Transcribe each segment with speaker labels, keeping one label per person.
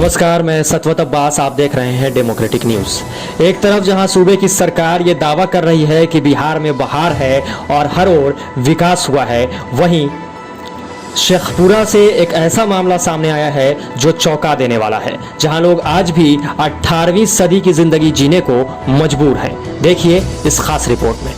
Speaker 1: नमस्कार, मैं सतवत अब्बास। आप देख रहे हैं डेमोक्रेटिक न्यूज़। एक तरफ जहां सूबे की सरकार ये दावा कर रही है कि बिहार में बहार है और हर ओर विकास हुआ है, वहीं शेखपुरा से एक ऐसा मामला सामने आया है जो चौंका देने वाला है, जहां लोग आज भी 18वीं सदी की जिंदगी जीने को मजबूर हैं। देखिए इस खास रिपोर्ट में।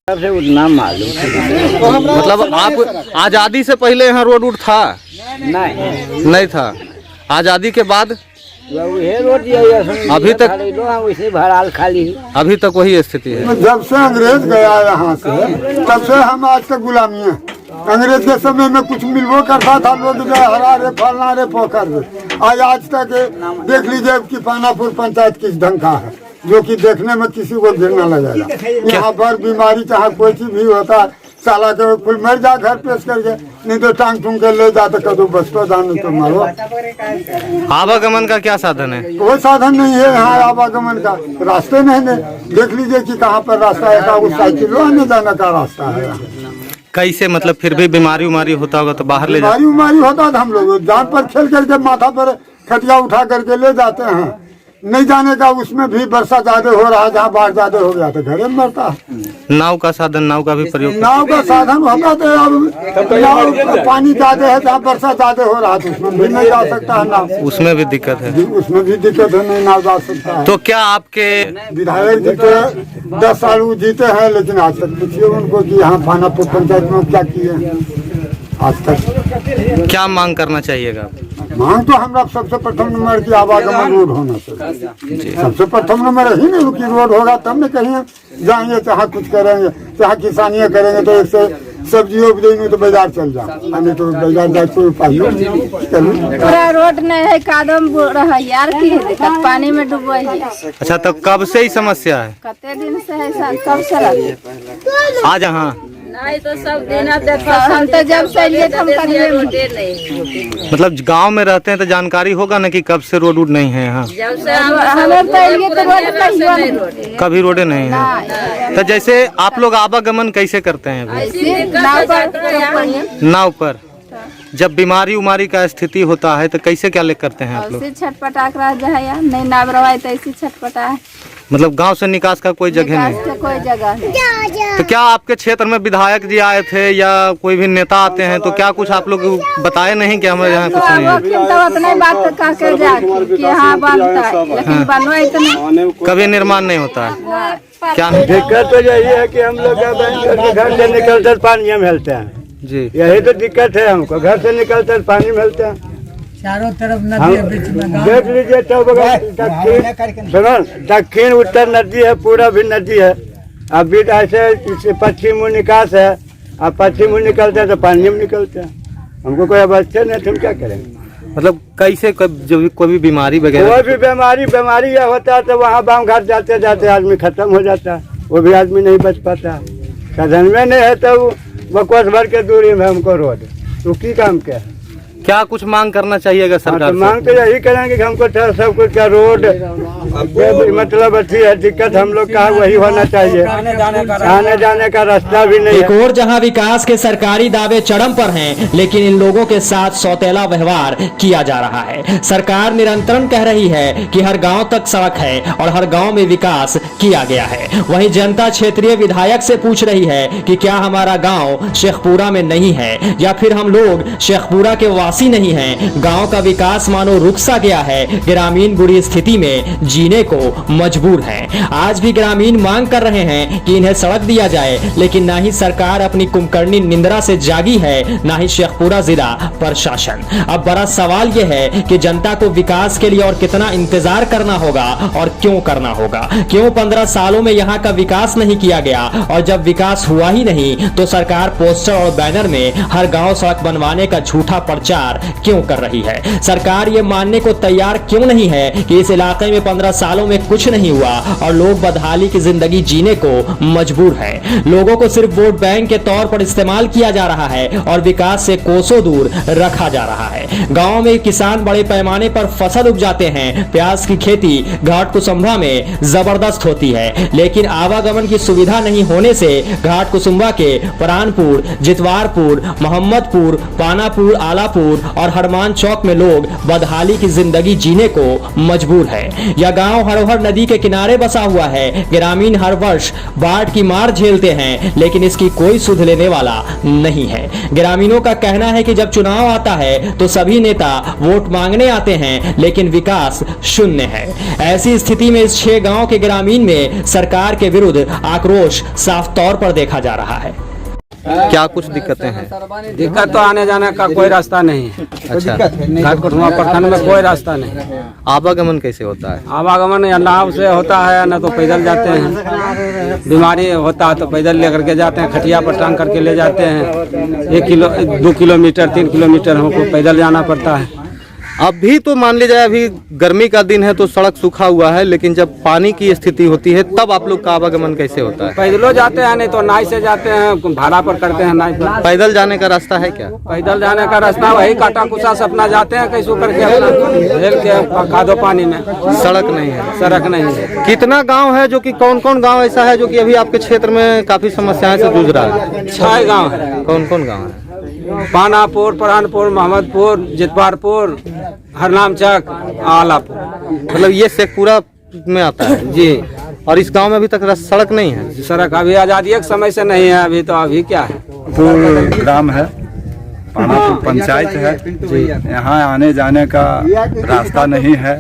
Speaker 2: से उतना मालूम
Speaker 3: मतलब आप आज़ादी से पहले यहाँ रोड उड था? नहीं था। आज़ादी के बाद
Speaker 2: रोड
Speaker 3: अभी तक
Speaker 2: वैसे भराल खाली
Speaker 3: अभी तक वही स्थिति है।
Speaker 4: जब से अंग्रेज गया यहाँ से तब से हम आज तक गुलामी है। अंग्रेज के समय में कुछ मिलवो करता था, लोग हरा रे फलना रे पोखर रे। आज तक देख लीजिए कि पानापुर पंचायत किस ढंग का है, जो कि देखने में किसी को घिरना लगेगा। यहाँ पर बीमारी चाहे कोई चीज भी होता है, साला के फुल मर जा घर पेश करके, नहीं तो टांग टूंग के ले जाते कदो बचतो जाने तो मरो।
Speaker 3: आवागमन का क्या साधन है?
Speaker 4: कोई साधन नहीं है यहाँ आवागमन का। रास्ते नहीं है, देख लीजिए कि कहाँ पर रास्ता है, उस साइकिलों आने जाने का रास्ता है।
Speaker 3: कैसे मतलब फिर भी बीमारी उमारी होता होगा तो बाहर ले जाते?
Speaker 4: बीमारी होता था, हम लोग जान पर खेल करके माथा पर खटिया उठा करके ले जाते हैं। नहीं जाने का, उसमें भी वर्षा ज्यादा हो रहा है, जहाँ बाढ़ ज्यादा हो गया तो घरे में मरता है।
Speaker 3: नाव का साधन, नाव का भी प्रयोग?
Speaker 4: नाव का साधन होता तो अब नाव पानी ज्यादा है, जहाँ वर्षा ज्यादा हो रहा है तो उसमें भी नहीं जा सकता है नाव।
Speaker 3: उसमें भी दिक्कत है?
Speaker 4: उसमें भी दिक्कत है, नहीं नाव जा सकता है।
Speaker 3: तो क्या आपके
Speaker 4: विधायक जी तो 10 साल वो जीते हैं, लेकिन आज तक पूछिए उनको कि यहाँ पानापुर पंचायत में क्या किए आज तक।
Speaker 3: क्या मांग करना चाहिएगा?
Speaker 4: मांग तो हमरा सबसे प्रथम नंबर की आवागमन रोड होना चाहिए। सबसे प्रथम नंबर ही नहीं कि रोड होगा तब न कहीं जाएंगे, चाहे कुछ करेंगे, चाहे किसानियाँ करेंगे तो एक से सब्जी उपजे तो बाजार चल जाओ, नहीं तो बाजार जाके पाइयो चलो।
Speaker 5: पूरा रोड नहीं है, कादम रहा यार की दिक्कत, पानी में डूबा है।
Speaker 3: अच्छा, तब कब से ही समस्या है?
Speaker 5: कते दिन से है सर, कब से रहा
Speaker 3: आज यहाँ
Speaker 5: नहीं तो सब दिन हम तो जब से लिए हम करिए,
Speaker 3: मतलब गांव में रहते हैं तो जानकारी होगा ना कि कब से रोड वोड नहीं है यहाँ?
Speaker 5: जब से हमें तो ये तो रोड नहीं,
Speaker 3: कभी रोडे नहीं है। तो जैसे आप लोग आवागमन कैसे करते हैं अभी? नाव पर जब बीमारी उमारी का स्थिति होता है तो कैसे क्या ले करते हैं आप लोग?
Speaker 5: छटपटा कर रहा है, नहीं नाव रवाई तो ऐसी छटपटा है।
Speaker 3: मतलब गांव से निकास का कोई जगह नहीं?
Speaker 5: कोई जगह नहीं।
Speaker 3: तो क्या आपके क्षेत्र में विधायक जी आए थे या कोई भी नेता आते हैं तो क्या कुछ आप लोग बताए नहीं कि हमारे यहाँ कुछ नहीं है?
Speaker 5: तो उतना बात कहकर जा कि हाँ बनता है, लेकिन बनवा इतना
Speaker 3: कभी निर्माण नहीं होता है। क्या
Speaker 6: दिक्कत तो यही है कि हम लोग घर से निकलते पानी में हेलते हैं
Speaker 3: जी,
Speaker 6: यही तो दिक्कत है हमको। घर से निकलते पानी में हेलते हैं,
Speaker 2: चारों तरफ नदी है, बीच में गाँव
Speaker 6: देख लीजिए तो दक्षिण उत्तर नदी है, पूरा भी नदी है। अभी ऐसे पश्चिम निकास है, अब पश्चिम निकलते हैं तो पानी में निकलते हैं। हमको कोई अवस्था नहीं, हम क्या करेंगे?
Speaker 3: मतलब कैसे जो भी कोई भी बीमारी वगैरह,
Speaker 6: कोई भी बीमारी यह होता है तो वहाँ गाँव घर जाते जाते आदमी खत्म हो जाता है, वो भी आदमी नहीं बच पाता। साधन में नहीं है तो बकवास भर के दूरी में हमको रोड, तो की काम क्या है?
Speaker 3: क्या कुछ मांग करना चाहिए अगर सरकार
Speaker 6: तो मांग तो यही करेंगे कि हमको सब कुछ का रोड मतलब अच्छी है, दिक्कत हम लोग का वही होना चाहिए। आने जाने का रास्ता भी नहीं
Speaker 1: एक और जहां विकास के सरकारी दावे चरम पर हैं, लेकिन इन लोगों के साथ सौतेला व्यवहार किया जा रहा है। सरकार निरंतर कह रही है कि हर गांव तक सड़क है और हर गांव में विकास किया गया है। वहीं जनता क्षेत्रीय विधायक से पूछ रही है कि क्या हमारा गांव शेखपुरा में नहीं है या फिर हम लोग शेखपुरा के वासी नहीं है। गांव का विकास मानो रुक सा गया है, ग्रामीण बुरी स्थिति में जीने को मजबूर है। आज भी ग्रामीण मांग कर रहे हैं कि इन्हें सड़क दिया जाए, लेकिन ना ही सरकार अपनी कुंभकर्णी निंद्रा से जागी है, ना ही शेखपुरा जिला प्रशासन। अब बड़ा सवाल यह है कि जनता को विकास के लिए और कितना इंतजार करना होगा और क्यों करना होगा? क्यों 15 सालों में यहाँ का विकास नहीं किया गया? और जब विकास हुआ ही नहीं तो सरकार पोस्टर और बैनर में हर गांव सड़क बनवाने का झूठा प्रचार क्यों कर रही है? सरकार ये मानने को तैयार क्यों नहीं है कि इस इलाके में 15 सालों में कुछ नहीं हुआ और लोग बदहाली की जिंदगी जीने को मजबूर है? लोगों को सिर्फ वोट बैंक के तौर पर इस्तेमाल किया जा रहा है और विकास से कोसों दूर रखा जा रहा है। गांव में किसान बड़े पैमाने पर फसल उपजाते हैं। प्याज की खेती घाट कुसुम्भा में जबरदस्त होती है, लेकिन आवागमन की सुविधा नहीं होने से घाट कुसुम्भा के परानपुर, जितवारपुर, मोहम्मदपुर, पानापुर, आलापुर और हनुमान चौक में लोग बदहाली की जिंदगी जीने को मजबूर है। यह गांव हरोहर नदी के किनारे बसा हुआ है। ग्रामीण हर वर्ष बाढ़ की मार झेलते हैं, लेकिन इसकी कोई सुध लेने वाला नहीं है। ग्रामीणों का कहना है कि जब चुनाव आता है तो सभी नेता वोट मांगने आते हैं, लेकिन विकास शून्य है। ऐसी स्थिति में इस 6 गांव के ग्रामीण में सरकार के विरुद्ध आक्रोश साफ तौर पर देखा जा रहा है।
Speaker 3: क्या कुछ दिक्कतें हैं?
Speaker 2: दिक्कत तो आने जाने का कोई रास्ता नहीं है।
Speaker 3: अच्छा,
Speaker 2: घाट कुसुम्भा प्रखंड में कोई रास्ता नहीं।
Speaker 3: आवागमन कैसे होता है?
Speaker 2: आवागमन या नाव से होता है, न तो पैदल जाते हैं। बीमारी होता है तो पैदल लेकर के जाते हैं, खटिया पर टांग करके ले जाते हैं। 2 किलोमीटर 3 किलोमीटर हमको पैदल जाना पड़ता है।
Speaker 3: अभी तो मान लीजिए अभी गर्मी का दिन है तो सड़क सूखा हुआ है, लेकिन जब पानी की स्थिति होती है तब आप लोग का आवागमन कैसे होता है?
Speaker 2: पैदलों जाते हैं, नहीं तो नाव से जाते हैं, भाड़ा पर करते हैं नाव पर।
Speaker 3: पैदल जाने का रास्ता है क्या?
Speaker 2: पैदल जाने का रास्ता वही काटा कुसा से अपना जाते हैं, कैसो करके अपना झेल के कादो पानी में।
Speaker 3: सड़क नहीं है।
Speaker 2: सड़क नहीं है।
Speaker 3: कितना गांव है जो कि कौन कौन गांव ऐसा है जो कि अभी आपके क्षेत्र में काफी समस्याएं से जूझ रहा है?
Speaker 2: 6 गाँव है।
Speaker 3: कौन कौन गाँव है?
Speaker 2: पानापुर, परानपुर, मोहम्मदपुर, जितवारपुर, हरनाम चक, आलापुर।
Speaker 3: मतलब ये शेखपुरा में आता है
Speaker 2: जी।
Speaker 3: और इस गांव में अभी तक सड़क नहीं है?
Speaker 2: सड़क अभी आजादी के समय से नहीं है, अभी तो अभी क्या है।
Speaker 7: ग्राम है, पानापुर पंचायत है जी। यहाँ आने जाने का रास्ता नहीं है।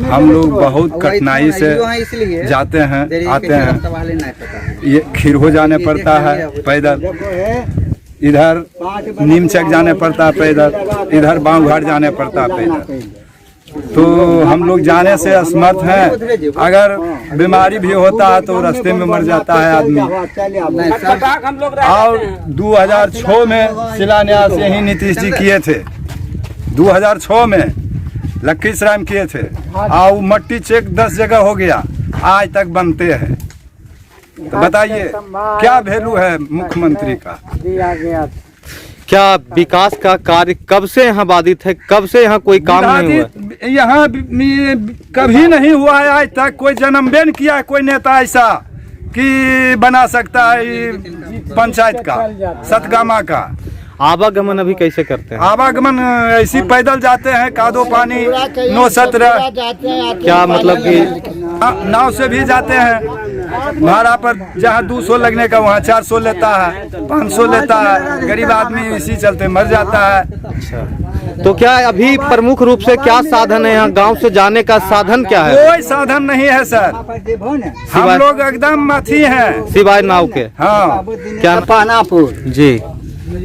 Speaker 7: हम लोग बहुत कठिनाई से जाते हैं, आते हैं। ये खीरहो जाने पड़ता है पैदल, इधर नीम चक जाने पड़ता है पैदल, इधर बाँव घाट जाने पड़ता है पैदल। तो हम लोग जाने से असमर्थ हैं। अगर बीमारी भी होता है तो रास्ते में मर जाता है आदमी। और 2006 में शिलान्यास यही नीतीश जी किए थे, 2006 में लखीसराय में किए थे। और मट्टी चेक 10 जगह हो गया, आज तक बनते हैं। तो बताइए क्या वैल्यू है मुख्यमंत्री का?
Speaker 3: क्या विकास का कार्य कब से यहाँ बाधित है, कब से यहाँ कोई काम नहीं हुआ?
Speaker 7: यहाँ कभी नहीं हुआ है आज तक। कोई जन्मबे नहीं किया है कोई नेता ऐसा कि बना सकता है पंचायत का, सतगामा का।
Speaker 3: आवागमन अभी कैसे करते हैं?
Speaker 7: आवागमन ऐसी पैदल जाते हैं, कादो पानी 9-17।
Speaker 3: क्या मतलब कि
Speaker 7: नाव से भी जाते हैं। भाड़ा पर जहाँ 200 लगने का वहाँ 400 लेता है, 500 लेता है। गरीब आदमी इसी चलते मर जाता है।
Speaker 3: अच्छा, तो क्या अभी प्रमुख रूप से क्या साधन है यहाँ? गांव से जाने का साधन क्या है?
Speaker 7: कोई साधन नहीं है सर। हम लोग एकदम अथी हैं
Speaker 3: सिवाय नाव के।
Speaker 7: हाँ,
Speaker 3: क्या
Speaker 6: पानापुर
Speaker 3: जी।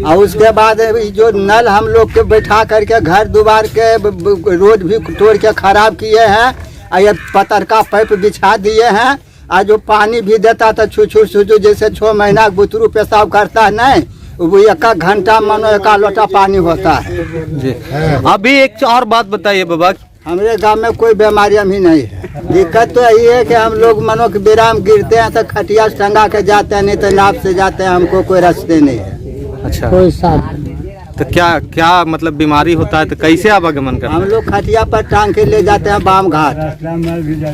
Speaker 6: और उसके बाद जो नल हम लोग के बैठा करके घर दुबार के रोड भी तोड़ के खराब किए हैं। और ये पतरका पाइप बिछा दिए हैं। और जो पानी भी देता था छू जैसे 6 महीना बुतरू पेशाब करता है नहीं, वो 1 घंटा मानो 1 लोटा पानी होता है
Speaker 3: जी। अभी एक और बात बताइए बाबा,
Speaker 6: हमारे गांव में कोई बीमारियां भी नहीं है। दिक्कत तो यही है कि हम लोग मनो के विराम गिरते हैं तो खटिया टंगा के जाते हैं, नहीं तो नाव से जाते हैं। हमको कोई रास्ते नहीं है।
Speaker 3: अच्छा,
Speaker 6: कोई साथ
Speaker 3: तो क्या मतलब बीमारी होता है तो कैसे आवागमन करते
Speaker 6: हम
Speaker 3: हैं?
Speaker 6: लोग खटिया पर टांग के ले जाते हैं बाम घाट,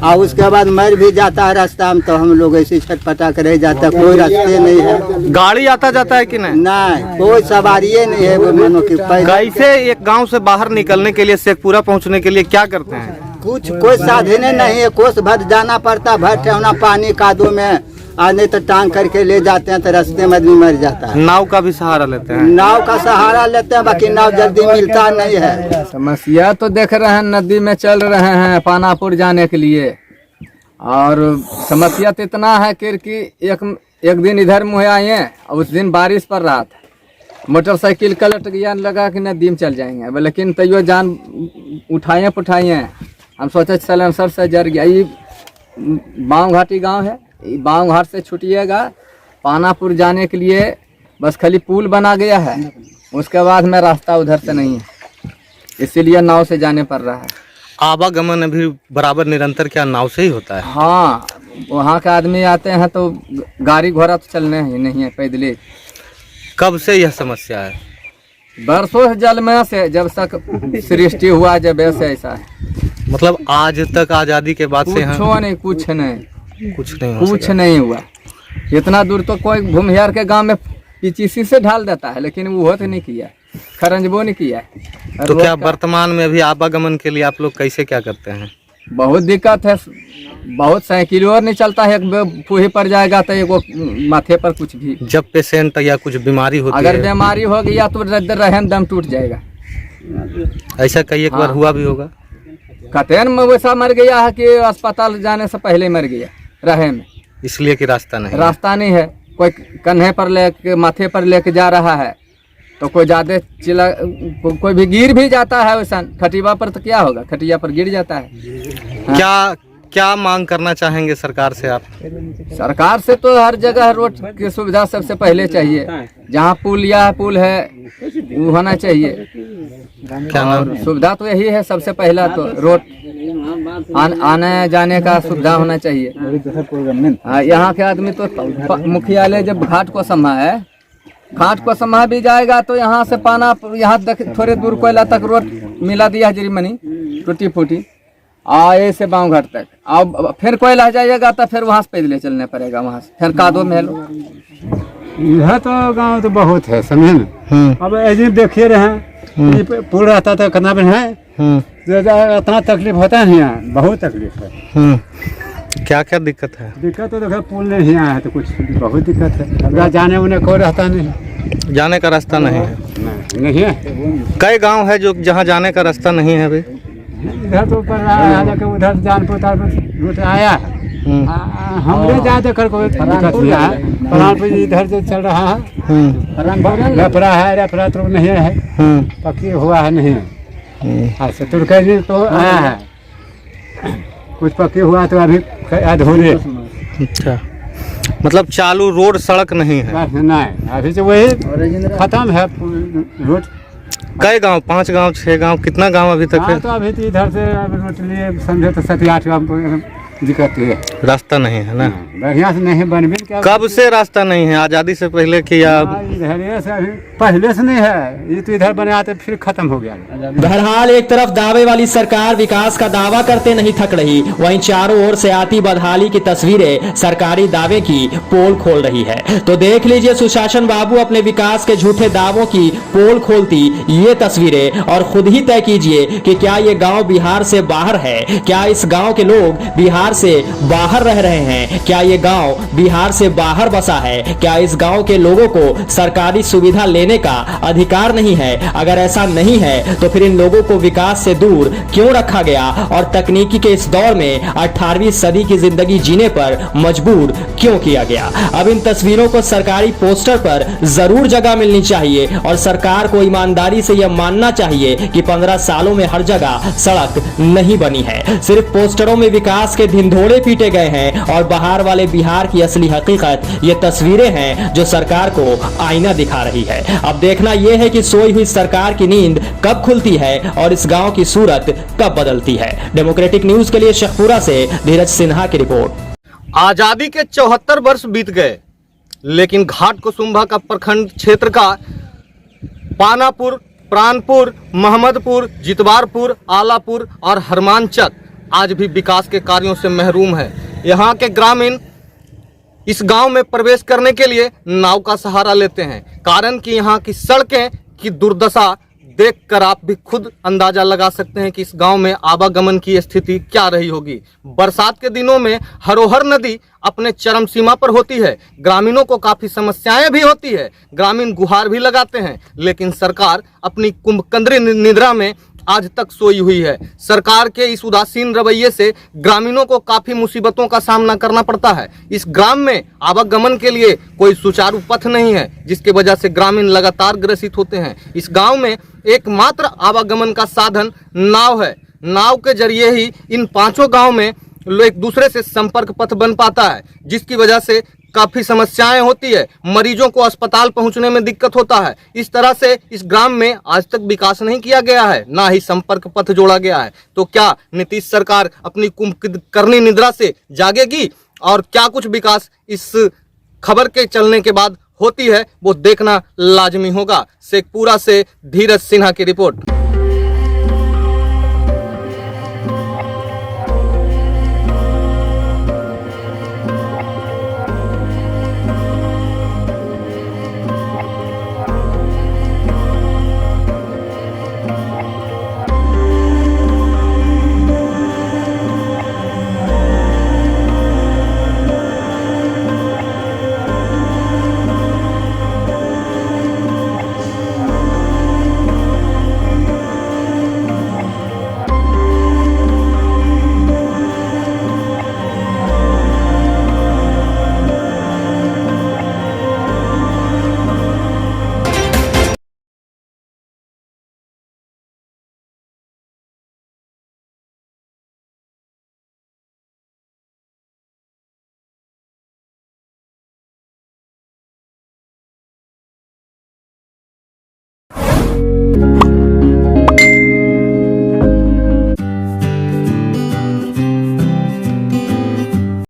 Speaker 6: और उसके बाद मर भी जाता है रास्ता में। तो हम लोग ऐसे छटपटा कर रह जाते हैं, कोई रास्ते नहीं है।
Speaker 3: गाड़ी आता जाता है कि नहीं?
Speaker 6: नहीं, कोई सवारी नहीं है। वो मनो की
Speaker 3: कैसे एक गांव से बाहर निकलने के लिए, शेखपुरा पहुंचने के लिए क्या करते हैं?
Speaker 6: कुछ कोई साधन नहीं है। कोस भर जाना पड़ता, भर ठेवना पानी कादो में। आने तो टांग करके ले जाते हैं तो रास्ते में आदमी मर जाता है।
Speaker 3: नाव का भी सहारा लेते हैं?
Speaker 6: नाव का सहारा लेते हैं, बाकी नाव जल्दी मिलता नहीं है।
Speaker 2: समस्या तो देख रहे हैं, नदी में चल रहे हैं पानापुर जाने के लिए। और समस्या तो इतना है कि एक दिन इधर मुँह आए हैं, और उस दिन बारिश पड़ रहा था, मोटरसाइकिल कलट गया, लगा कि नदी में चल जाएंगे। लेकिन तैयो जान उठाए हम सोचे सलेंसर से जर गया। ये बाँव घाटी गाँव है, बाँव घाट से छुटिएगा पानापुर जाने के लिए बस खाली पुल बना गया है। उसके बाद में रास्ता उधर से नहीं है, इसीलिए नाव से जाने पड़ रहा है।
Speaker 3: आवागमन अभी बराबर निरंतर क्या नाव से ही होता है?
Speaker 2: हाँ, वहाँ के आदमी आते हैं तो गाड़ी घोड़ा तो चलने ही नहीं है, पैदल।
Speaker 3: कब से यह समस्या है?
Speaker 2: बरसों जल में से, जब तक सृष्टि हुआ जब ऐसे ऐसा है।
Speaker 3: मतलब आज तक आजादी के बाद से यहाँ
Speaker 2: कुछ नहीं
Speaker 3: कुछ
Speaker 2: नहीं हुआ। इतना दूर तो कोई घूमियार के गांव में पीचीसी से ढाल देता है, लेकिन वो तो नहीं किया, खरंजबो नहीं किया।
Speaker 3: तो क्या वर्तमान में अभी आवागमन के लिए आप लोग कैसे क्या करते हैं?
Speaker 2: बहुत दिक्कत है, बहुत साइकिल और नहीं चलता है। एक फूही पर जाएगा तो एक माथे पर कुछ भी,
Speaker 3: जब पेशेंट या कुछ बीमारी होती
Speaker 2: अगर
Speaker 3: है,
Speaker 2: बीमारी हो गया तो रहन दम टूट जाएगा।
Speaker 3: ऐसा कई एक बार हुआ भी होगा।
Speaker 2: कतेन में वैसा मर गया है कि अस्पताल जाने से पहले मर गया रहे में,
Speaker 3: इसलिए कि रास्ता नहीं
Speaker 2: है। कोई कन्हे पर लेके माथे पर लेके जा रहा है तो कोई ज्यादा चिल्ला, कोई भी गिर भी जाता है। वैसा खटिया पर तो क्या होगा, खटिया पर गिर जाता है।
Speaker 3: क्या मांग करना चाहेंगे सरकार से आप?
Speaker 2: सरकार से तो हर जगह रोड की सुविधा सबसे पहले चाहिए। जहाँ पुल है वो होना चाहिए।
Speaker 3: क्या नाम?
Speaker 2: सुविधा तो यही है, सबसे पहला तो रोड आने जाने का सुविधा होना चाहिए। यहाँ के आदमी तो मुखियालय जब घाट को समा भी जाएगा तो यहाँ से पाना, यहाँ थोड़े दूर कोयला तक रोड मिला दिया जरी मनी टूटी फूटी, आए से बाँव घाट तक। अब फिर कोयला जाइएगा तो फिर वहाँ से पैदल चलने पड़ेगा, वहाँ से फिर कादो में लो।
Speaker 6: इधर तो गांव तो बहुत है, समझे ना। अब ऐसे देखिए रहे पुल रहता तो कितना बढ़िया है। इतना तकलीफ होता है यहाँ, बहुत तकलीफ है।
Speaker 3: क्या क्या दिक्कत है?
Speaker 6: दिक्कत तो देखो पुल नहीं आया है तो कुछ बहुत दिक्कत है। अब जाने उन्हें कोई रहता नहीं,
Speaker 3: जाने का रास्ता नहीं है।
Speaker 6: नहीं है।
Speaker 3: कई गांव है जो जहां जाने का रास्ता नहीं है अभी।
Speaker 6: इधर तो ऊपर उधर जान पोतार रूट आया है। हमने ज्यादा कर कोई दिक्कत नहीं है। पर इधर जो चल रहा है रेफरा तो नहीं है, पक्की हुआ है नहीं। शत्रुघ्न तो आया है, कुछ पक्की हुआ तो अभी अधूरे।
Speaker 3: अच्छा, मतलब चालू रोड सड़क नहीं है।
Speaker 6: नहीं, अभी तो वही खत्म है रोड।
Speaker 3: कई गांव, 5 गांव, 6 गांव, कितना गांव अभी तक है?
Speaker 6: तो अभी तो इधर से रोड लिए समझे तो 7-8 गाँव दिक्कत है,
Speaker 3: रास्ता नहीं है ना।
Speaker 6: बढ़िया से नहीं बन भी क्या।
Speaker 3: कब से रास्ता नहीं है? आजादी से पहले कि या
Speaker 6: इधर से अभी पहले से नहीं है, ये तो इधर बने आते फिर खत्म हो गया।
Speaker 1: बहरहाल एक तरफ दावे वाली सरकार विकास का दावा करते नहीं थक रही, वहीं चारों ओर से आती बदहाली की तस्वीरें सरकारी दावे की पोल खोल रही है। तो देख लीजिए सुशासन बाबू अपने विकास के झूठे दावों की पोल खोलती ये तस्वीरें और खुद ही तय कीजिए कि क्या ये गांव बिहार से बाहर है, क्या इस गांव के लोग बिहार से बाहर रह रहे हैं, क्या ये गांव बिहार से बाहर बसा है, क्या इस गांव के लोगों को सरकारी सुविधा लेने का अधिकार नहीं है? अगर ऐसा नहीं है तो फिर इन लोगों को विकास से दूर क्यों रखा गया और तकनीकी के इस दौर में 18वीं सदी की जिंदगी जीने पर मजबूर क्यों किया गया? अब इन तस्वीरों को सरकारी पोस्टर पर जरूर जगह मिलनी चाहिए और सरकार को ईमानदारी से यह मानना चाहिए कि 15 सालों में हर जगह सड़क नहीं बनी है, सिर्फ पोस्टरों में विकास के ढिंढोरे पीटे गए हैं और बाहर वाले बिहार की असली हकीकत ये तस्वीरें हैं जो सरकार को आईना दिखा रही है। अब देखना यह है कि सोई हुई सरकार की नींद कब खुलती है और इस गांव की सूरत कब बदलती है। डेमोक्रेटिक न्यूज के लिए शेखपुरा से धीरज सिन्हा की रिपोर्ट।
Speaker 3: आजादी के 74 वर्ष बीत गए, लेकिन घाट कुसुम्भा का प्रखंड क्षेत्र का पानापुर, प्राणपुर, मोहम्मदपुर, जितवारपुर, आलापुर और हरमानचक आज भी विकास के कार्यों से महरूम है। यहाँ के ग्रामीण इस गांव में प्रवेश करने के लिए नाव का सहारा लेते हैं, कारण कि यहाँ की सड़कें की दुर्दशा देखकर आप भी खुद अंदाजा लगा सकते हैं कि इस गांव में आवागमन की स्थिति क्या रही होगी। बरसात के दिनों में हरोहर नदी अपने चरम सीमा पर होती है, ग्रामीणों को काफी समस्याएं भी होती है, ग्रामीण गुहार भी लगाते हैं, लेकिन सरकार अपनी कुंभकर्णी निद्रा में आज तक सोई हुई है। सरकार के इस उदासीन रवैये से ग्रामीणों को काफी मुसीबतों का सामना करना पड़ता है। इस ग्राम में आवागमन के लिए कोई सुचारू पथ नहीं है, जिसके वजह से ग्रामीण लगातार ग्रसित होते हैं। इस गांव में एकमात्र आवागमन का साधन नाव है। नाव के जरिए ही इन 5 गांव में एक दूसरे से संपर्क पथ बन पाता है, जिसकी वजह से काफी समस्याएं होती है, मरीजों को अस्पताल पहुंचने में दिक्कत होता है। इस तरह से इस ग्राम में आज तक विकास नहीं किया गया है, ना ही संपर्क पथ जोड़ा गया है। तो क्या नीतीश सरकार अपनी कुंभकर्णी निद्रा से जागेगी और क्या कुछ विकास इस खबर के चलने के बाद होती है, वो देखना लाजमी होगा। शेखपुरा से धीरज सिन्हा की रिपोर्ट।